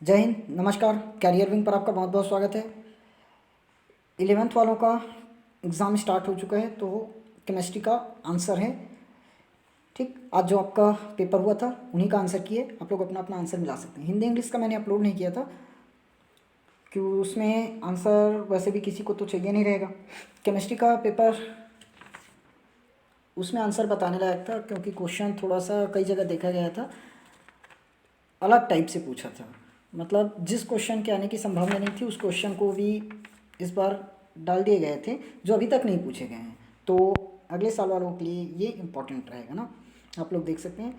जय हिंद, नमस्कार। Career wing पर आपका बहुत बहुत स्वागत है। 11th वालों का एग्ज़ाम स्टार्ट हो चुका है, तो केमिस्ट्री का आंसर है। ठीक, आज जो आपका पेपर हुआ था उन्हीं का आंसर किए आप लोग अपना अपना आंसर मिला सकते हैं। हिंदी इंग्लिश का मैंने अपलोड नहीं किया था क्योंकि उसमें आंसर वैसे भी किसी को तो चाहिए नहीं रहेगा। केमिस्ट्री का पेपर उसमें आंसर बताने लायक था क्योंकि क्वेश्चन थोड़ा सा कई जगह देखा गया था, अलग टाइप से पूछा था। मतलब जिस क्वेश्चन के आने की संभावना नहीं थी उस क्वेश्चन को भी इस बार डाल दिए गए थे जो अभी तक नहीं पूछे गए हैं। तो अगले साल वालों के लिए ये इम्पोर्टेंट रहेगा ना। आप लोग देख सकते हैं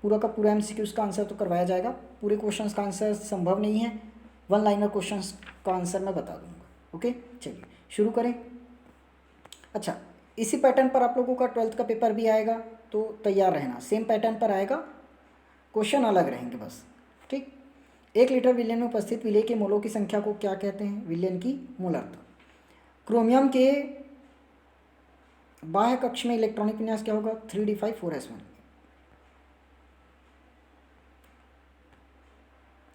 पूरा का पूरा एमसीक्यूज़ का आंसर तो करवाया जाएगा। पूरे क्वेश्चंस का आंसर संभव नहीं है, वन लाइनर क्वेश्चंस का आंसर मैं बता दूंगा। ओके, चलिए शुरू करें। अच्छा, इसी पैटर्न पर आप लोगों का 12th का पेपर भी आएगा, तो तैयार रहना। सेम पैटर्न पर आएगा, क्वेश्चन अलग रहेंगे बस। ठीक, 1 लीटर विलयन में उपस्थित विलेय के मोलों की संख्या को क्या कहते हैं? विलयन की मोलरता। क्रोमियम के बाह्य कक्ष में इलेक्ट्रॉनिक विन्यास क्या होगा? 3d5 4s1।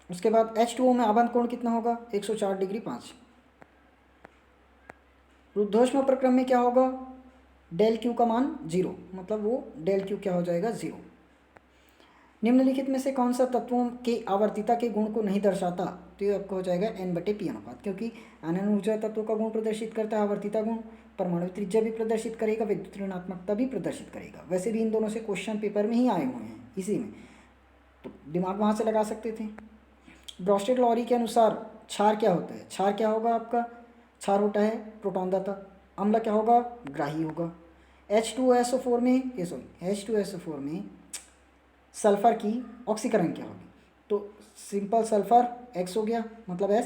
उसके बाद H2O में आबंध कोण कितना होगा? 104 डिग्री 5। रुद्धोष्म प्रक्रम में क्या होगा? डेल क्यू का मान 0, मतलब वो डेल क्यू क्या हो जाएगा? 0। निम्नलिखित में से कौन सा तत्वों के आवर्तिता के गुण को नहीं दर्शाता? तो ये आपका हो जाएगा N/P अनुपात, क्योंकि आनन ऊर्जा तत्वों का गुण प्रदर्शित करता है आवर्तिता गुण, परमाणु त्रिज्या भी प्रदर्शित करेगा, विद्युत ऋणात्मकता भी प्रदर्शित करेगा। वैसे भी इन दोनों से क्वेश्चन पेपर में ही आए हुए हैं इसी में, तो दिमाग वहाँ से लगा सकते थे। ब्रोस्टेड लॉरी के अनुसार क्षार क्या होता है? क्षार क्या होगा आपका? क्षार होता है प्रोटॉन दाता। अम्ल क्या होगा? ग्राही होगा। H2SO4 में H2SO4 में सल्फर की ऑक्सीकरण क्या होगी? तो सिंपल सल्फर X हो गया, मतलब S,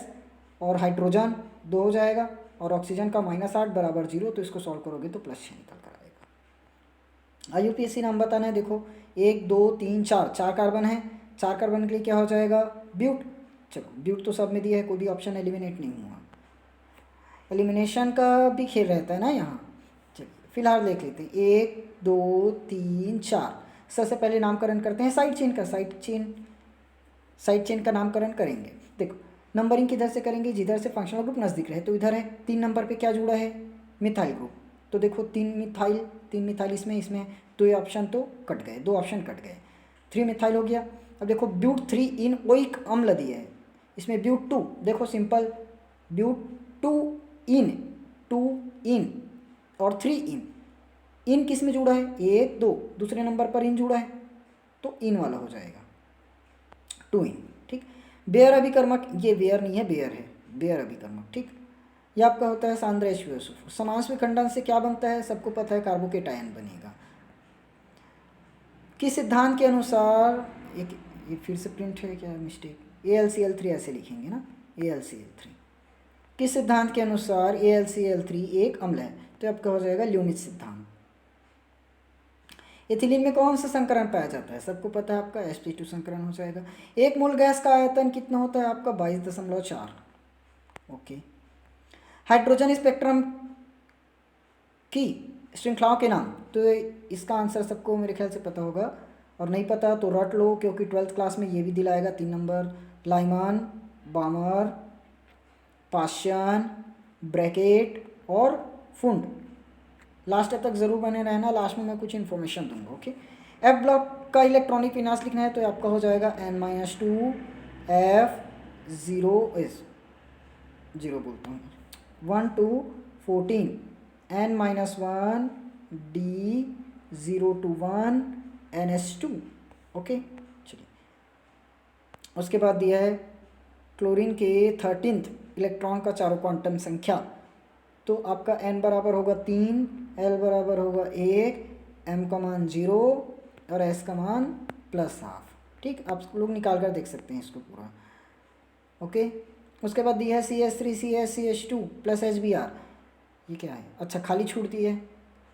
और हाइड्रोजन 2 हो जाएगा, और ऑक्सीजन का -8 बराबर 0। तो इसको सॉल्व करोगे तो +6 निकल कर आएगा। IUPAC नाम बताना है। देखो 1 2 3 4 4 कार्बन है, 4 कार्बन के लिए क्या हो जाएगा? ब्यूट। चलो ब्यूट तो सब में दिया है, कोई भी ऑप्शन एलिमिनेट नहीं हुआ। एलिमिनेशन का भी खेल रहता है ना यहाँ। चलिए फिलहाल देख लेते हैं 1 2 3 4। सबसे पहले नामकरण करते हैं साइड चेन का। साइड चेन का नामकरण करेंगे। देखो नंबरिंग किधर से करेंगे? जिधर से फंक्शनल ग्रुप नज़दीक रहे, तो इधर है 3 नंबर पे क्या जुड़ा है? Methyl group. तो देखो 3 मिथाइल इसमें तो ये ऑप्शन तो कट गए, 2 ऑप्शन कट गए। 3 मिथाइल हो गया। अब देखो ब्यूट 3 इन ओइक अम्ल दिया है, इसमें ब्यूट 2। देखो सिंपल ब्यूट 2 इन और 3 इन किस में जुड़ा है? 1 2, दूसरे नंबर पर इन जुड़ा है तो इन वाला हो जाएगा 2 इन। ठीक, बेयर अभिकर्मक, ये बेयर नहीं है, बेयर है, बेयर अभिकर्मक। ठीक, ये आपका होता है सांद्र H2SO4। समास विखंडन से क्या बनता है? सबको पता है, कार्बोकेटायन बनेगा। किस सिद्धांत के अनुसार, ये फिर से प्रिंट है क्या? मिस्टेक, AlCl3 ऐसे लिखेंगे ना, AlCl3। किस सिद्धांत के अनुसार AlCl3 एक अम्ल है? तो आपका हो जाएगा ल्यूमिच सिद्धांत। एथिलीन में कौन सा संकरण पाया जाता है? सबको पता है आपका sp2 संकरण हो जाएगा। 1 मोल गैस का आयतन कितना होता है आपका? 22.4। ओके, हाइड्रोजन स्पेक्ट्रम की श्रृंखलाओं के नाम। तो इसका आंसर सबको मेरे ख्याल से पता होगा, और नहीं पता तो रट लो क्योंकि 12th क्लास में ये भी दिलाएगा 3 नंबर। लाइमान, बामर, पाशन, ब्रैकेट और फुंड। लास्ट तक ज़रूर बने रहना, लास्ट में मैं कुछ इन्फॉर्मेशन दूंगा। ओके, F ब्लॉक का इलेक्ट्रॉनिक विन्यास लिखना है तो आपका हो जाएगा N-2 F0S 0 बोलता हूँ 1 2 14 N-1 D0 to 1 NS2। Okay, चलिए उसके बाद दिया है क्लोरीन के 13th इलेक्ट्रॉन का चारों क्वांटम संख्या। तो आपका n बराबर होगा 3, l बराबर होगा 1, m का मान 0 और s का मान +12। ठीक, आप लोग निकाल कर देख सकते हैं इसको पूरा। ओके, उसके बाद दिया है CH3 CH2 प्लस HBr। ये क्या है? अच्छा, खाली छूट दी है,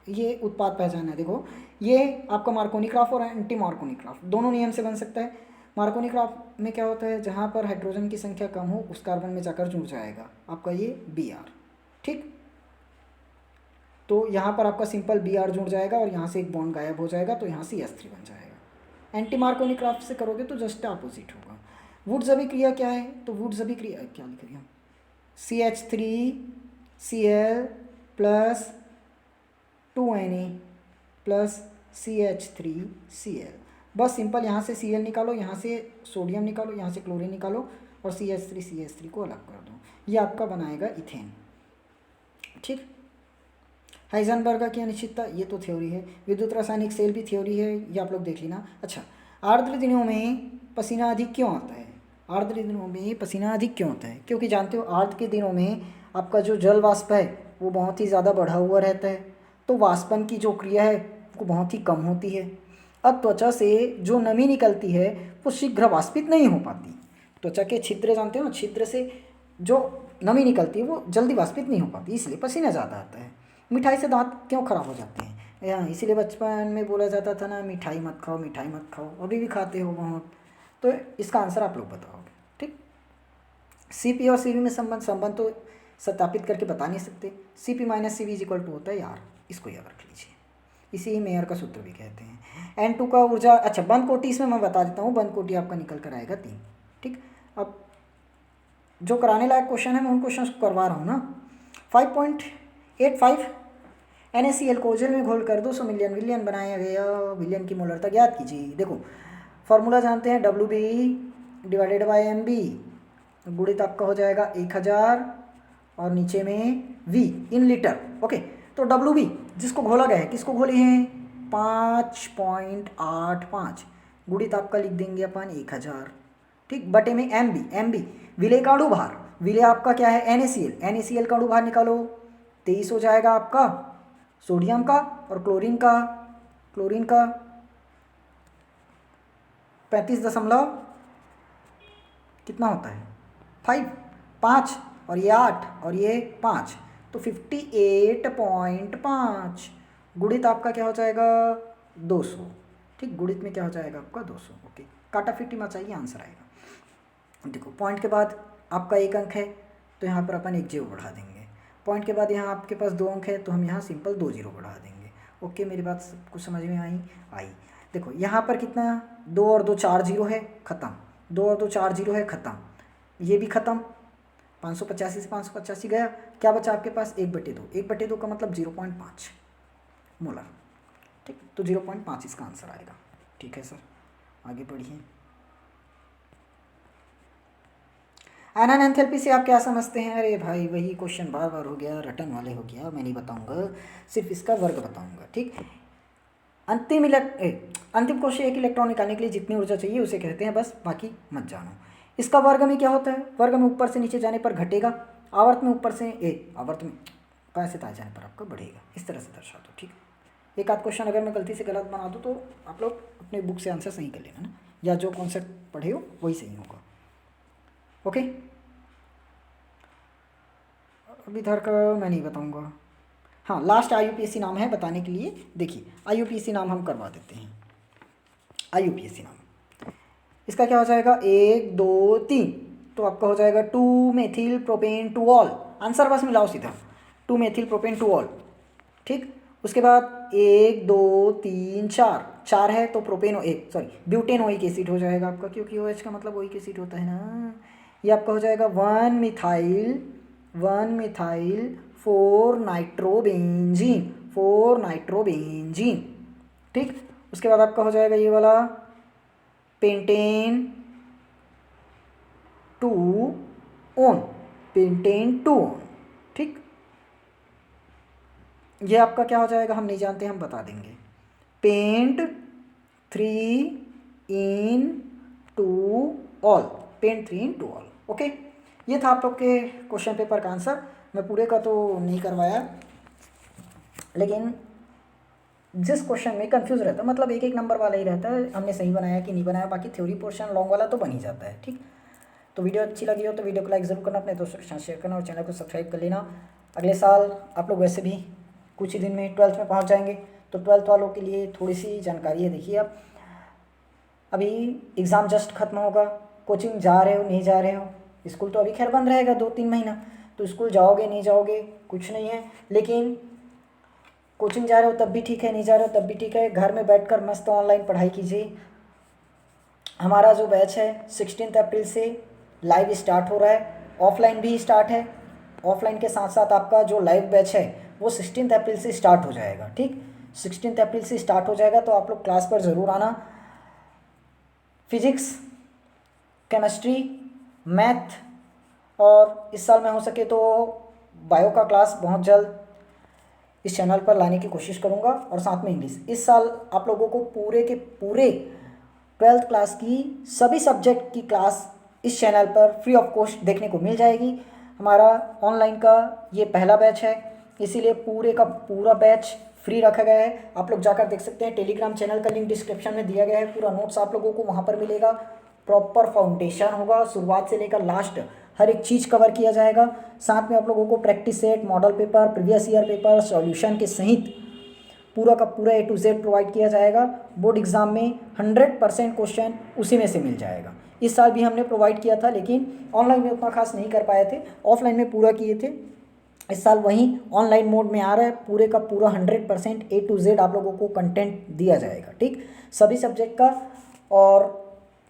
ये उत्पाद पहचान है। देखो ये आपका मार्कोनी ग्राफ और एंटी मार्कोनी ग्राफ दोनों नियम से बन सकता है। मार्कोनी ग्राफ में क्या होता है? जहाँ पर हाइड्रोजन की संख्या कम हो उस कार्बन में जाकर जुड़ जाएगा आपका ये Br। ठीक, तो यहाँ पर आपका सिंपल Br जुड़ जाएगा और यहाँ से एक बॉन्ड गायब हो जाएगा, तो यहाँ से S3 बन जाएगा। एंटी मार्कोनी ग्राफ से करोगे तो जस्ट अपोजिट होगा। वुड्स अभिक्रिया क्या है? तो वुड्स अभिक्रिया क्या लिख रही हूँ, CH3Cl plus 2Na plus CH3Cl। बस सिंपल, यहाँ से Cl निकालो, यहाँ से सोडियम निकालो, यहाँ से क्लोरीन निकालो और CH3 को अलग कर दो, ये आपका बनाएगा इथेन। ठीक, हाइजेनबर्ग की अनिश्चितता, ये तो थ्योरी है। विद्युत रासायनिक सेल भी थ्योरी है, ये आप लोग देख लेना। अच्छा, आर्द्र दिनों में पसीना अधिक क्यों आता है? आर्द्र दिनों में पसीना अधिक क्यों आता है? क्योंकि जानते हो आर्द्र के दिनों में आपका जो जल वाष्प है वो बहुत ही ज़्यादा बढ़ा हुआ रहता है, तो वाष्पन की जो क्रिया है वो बहुत ही कम होती है। अब त्वचा से जो नमी निकलती है वो शीघ्र वाष्पित नहीं हो पाती। त्वचा के छिद्र जानते हो ना, छिद्र से जो नमी निकलती है वो जल्दी वाष्पित नहीं हो पाती, इसलिए पसीना ज़्यादा आता है। मिठाई से दांत क्यों खराब हो जाते हैं? इसीलिए बचपन में बोला जाता था ना, मिठाई मत खाओ, मिठाई मत खाओ, अभी भी खाते हो बहुत। तो इसका आंसर आप लोग बताओगे। ठीक, CP और CV में संबंध तो सत्यापित करके बता नहीं सकते। CP minus CV equal to होता है यार, इसको याद रख लीजिए, इसी मेयर का सूत्र भी कहते हैं। N2 का ऊर्जा, अच्छा बंद कोटि इसमें मैं बता देता हूँ, बंद कोटि आपका निकल कर आएगा 3। ठीक, अब जो कराने लायक क्वेश्चन है मैं उन क्वेश्चन को करवा रहा हूँ ना। 5.85 NaCl को जल में घोल कर 200 मिलियन विलियन बनाया गया। विलियन की मोलरता ज्ञात कीजिए। देखो फॉर्मूला जानते हैं, WB डिवाइडेड बाय MB, गुणित आपका हो जाएगा 1000 और नीचे में V इन लीटर। ओके, तो WB जिसको घोला गया है, किसको घोले हैं? 5.85 गुणित आपका लिख देंगे अपन 1000। ठीक, बटे में MB विलेय का अणुभार, विलेय आपका क्या है? NaCl का अणुभार निकालो, 23 हो जाएगा आपका सोडियम का, और क्लोरीन का 35 दशमलव कितना होता है 5 और ये 8 और ये 5, तो 58.5 गुणित आपका क्या हो जाएगा 200। ठीक, गुणित में क्या हो जाएगा आपका 200। ओके, काटाफिटी मचाइए, आंसर आएगा। देखो पॉइंट के बाद आपका 1 अंक है तो यहाँ पर अपन 1 0 बढ़ा देंगे। पॉइंट के बाद यहाँ आपके पास 2 अंक है तो हम यहाँ सिंपल 2 0 बढ़ा देंगे। ओके, मेरी बात कुछ समझ में आई। देखो यहाँ पर कितना, 2 और 2 4 0 है, ख़त्म। 2 और 2 4 0 है, ख़त्म। ये भी ख़त्म, 585 से 585 गया, क्या बचा आपके पास? 1/2। 1/2 का मतलब 0.5 मोलर। ठीक, तो 0.5 इसका आंसर आएगा। ठीक है सर, आगे बढ़िए। आयनन एंथैल्पी से आप क्या समझते हैं? अरे भाई वही क्वेश्चन बार बार हो गया, रटन वाले हो गया, मैं नहीं बताऊंगा, सिर्फ इसका वर्ग बताऊंगा। ठीक, अंतिम क्वेश्चन, एक इलेक्ट्रॉन निकालने के लिए जितनी ऊर्जा चाहिए उसे कहते हैं, बस बाकी मत जानो। इसका वर्ग में क्या होता है? वर्ग में ऊपर से नीचे जाने पर घटेगा, आवर्त में ऊपर से आवर्त में बाएं से दाएं जाने पर आपका बढ़ेगा। इस तरह से दर्शा दो। ठीक, एक आध क्वेश्चन अगर मैं गलती से गलत बना दूँ तो आप लोग अपने बुक से आंसर सही कर लेना ना, या जो कॉन्सेप्ट पढ़े हो वही सही होगा। ओके, अब इधर का मैं नहीं बताऊंगा। हाँ, लास्ट IUPAC नाम है बताने के लिए। देखिए IUPAC नाम हम करवा देते हैं। IUPAC नाम इसका क्या हो जाएगा? 1 2 3, तो आपका हो जाएगा 2 methyl propane two all. Answer बस मिलाओ सीधा, 2 मेथिल प्रोपेन टू ऑल। ठीक, उसके बाद 1 2 3 4 है तो प्रोपेन ब्यूटेनोइक एसिड हो जाएगा आपका, क्योंकि OH का मतलब ओइक एसिड होता है ना। ये आपका हो जाएगा 1 मिथाइल 4 नाइट्रोबेंजीन। ठीक, उसके बाद आपका हो जाएगा ये वाला पेंटेन 2 ऑन। ठीक, ये आपका क्या हो जाएगा हम नहीं जानते, हम बता देंगे। पेंट 3 इन 2 ऑल। ओके, ये था आप लोग के क्वेश्चन पेपर का आंसर। मैं पूरे का तो नहीं करवाया, लेकिन जिस क्वेश्चन में कंफ्यूज रहता है, मतलब 1 नंबर वाला ही रहता है, हमने सही बनाया कि नहीं बनाया, बाकी थ्योरी पोर्शन लॉन्ग वाला तो बन ही जाता है। ठीक, तो वीडियो अच्छी लगी हो तो वीडियो को लाइक ज़रूर करना, अपने दोस्तों के साथ शेयर करना और चैनल को सब्सक्राइब कर लेना। अगले साल आप लोग वैसे भी कुछ ही दिन में 12th में पहुँच जाएंगे, तो 12th वालों के लिए थोड़ी सी जानकारी है। देखिए आप अभी एग्ज़ाम जस्ट खत्म होगा, कोचिंग जा रहे हो नहीं जा रहे हो, स्कूल तो अभी खैर बंद रहेगा 2-3 महीना, तो स्कूल जाओगे नहीं जाओगे कुछ नहीं है, लेकिन कोचिंग जा रहे हो तब भी ठीक है, नहीं जा रहे हो तब भी ठीक है। घर में बैठकर मस्त ऑनलाइन पढ़ाई कीजिए, हमारा जो बैच है 16 अप्रैल से लाइव स्टार्ट हो रहा है, ऑफलाइन भी स्टार्ट है। ऑफलाइन के साथ साथ आपका जो लाइव बैच है वो 16 अप्रैल से स्टार्ट हो जाएगा। ठीक, 16 अप्रैल से स्टार्ट हो जाएगा, तो आप लोग क्लास पर ज़रूर आना। फिजिक्स, केमिस्ट्री, मैथ, और इस साल में हो सके तो बायो का क्लास बहुत जल्द इस चैनल पर लाने की कोशिश करूँगा, और साथ में इंग्लिश। इस साल आप लोगों को पूरे के पूरे 12th क्लास की सभी सब्जेक्ट की क्लास इस चैनल पर फ्री ऑफ कॉस्ट देखने को मिल जाएगी। हमारा ऑनलाइन का ये पहला बैच है, इसीलिए पूरे का पूरा बैच फ्री रखा गया है। आप लोग जाकर देख सकते हैं, टेलीग्राम चैनल का लिंक डिस्क्रिप्शन में दिया गया है। पूरा नोट्स आप लोगों को वहाँ पर मिलेगा। प्रॉपर फाउंडेशन होगा, शुरुआत से लेकर लास्ट हर एक चीज़ कवर किया जाएगा। साथ में आप लोगों को practice set, model paper, previous year paper, solution के सहित पूरा का पूरा A to Z प्रोवाइड किया जाएगा। बोर्ड एग्जाम में 100% क्वेश्चन उसी में से मिल जाएगा। इस साल भी हमने प्रोवाइड किया था, लेकिन ऑनलाइन में उतना खास नहीं कर पाए थे, ऑफलाइन में पूरा किए थे। इस साल वहीं ऑनलाइन मोड में आ रहा है, पूरे का पूरा 100% A to Z आप लोगों को कंटेंट दिया जाएगा। ठीक, सभी सब्जेक्ट का, और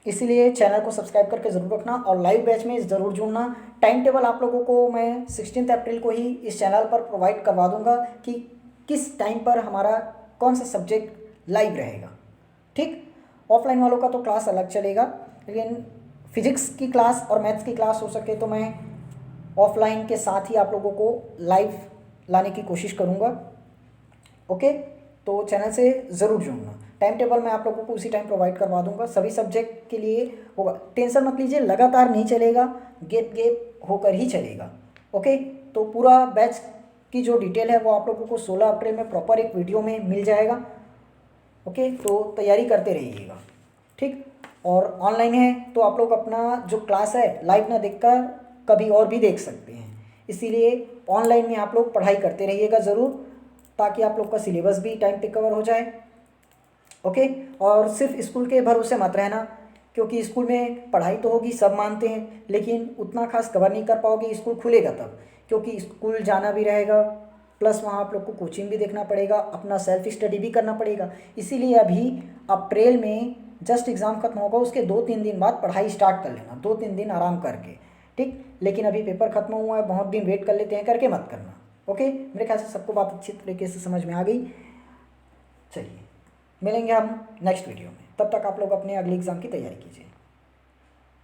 इसीलिए चैनल को सब्सक्राइब करके ज़रूर रखना और लाइव बैच में ज़रूर जुड़ना। टाइम टेबल आप लोगों को मैं 16 अप्रैल को ही इस चैनल पर प्रोवाइड करवा दूंगा कि किस टाइम पर हमारा कौन सा सब्जेक्ट लाइव रहेगा। ठीक, ऑफलाइन वालों का तो क्लास अलग चलेगा, लेकिन फिजिक्स की क्लास और मैथ्स की क्लास हो सके तो मैं ऑफलाइन के साथ ही आप लोगों को लाइव लाने की कोशिश करूँगा। ओके, तो चैनल से ज़रूर जुड़ना। टाइम टेबल मैं आप लोगों को उसी टाइम प्रोवाइड करवा दूंगा, सभी सब्जेक्ट के लिए होगा। टेंशन मत लीजिए, लगातार नहीं चलेगा, गैप गैप होकर ही चलेगा। ओके, तो पूरा बैच की जो डिटेल है वो आप लोगों को 16 अप्रैल में प्रॉपर एक वीडियो में मिल जाएगा। ओके, तो तैयारी करते रहिएगा। ठीक, और ऑनलाइन है तो आप लोग अपना जो क्लास है लाइव ना देखकर कभी और भी देख सकते हैं, इसीलिए ऑनलाइन में आप लोग पढ़ाई करते रहिएगा ज़रूर, ताकि आप लोग का सिलेबस भी टाइम पे कवर हो जाए। ओके, और सिर्फ स्कूल के भरोसे मत रहना, क्योंकि स्कूल में पढ़ाई तो होगी, सब मानते हैं, लेकिन उतना खास कवर नहीं कर पाओगे। स्कूल खुलेगा तब, क्योंकि स्कूल जाना भी रहेगा, प्लस वहाँ आप लोग को कोचिंग भी देखना पड़ेगा, अपना सेल्फ स्टडी भी करना पड़ेगा। इसीलिए अभी अप्रैल में जस्ट एग्ज़ाम खत्म होगा, उसके 2-3 दिन बाद पढ़ाई स्टार्ट कर लेना, 2-3 दिन आराम करके। ठीक, लेकिन अभी पेपर खत्म हुआ है, बहुत दिन वेट कर लेते हैं करके मत करना। ओके, मेरे ख्याल से सबको बात अच्छी तरीके से समझ में आ गई। चलिए, मिलेंगे हम नेक्स्ट वीडियो में, तब तक आप लोग अपने अगले एग्ज़ाम की तैयारी कीजिए।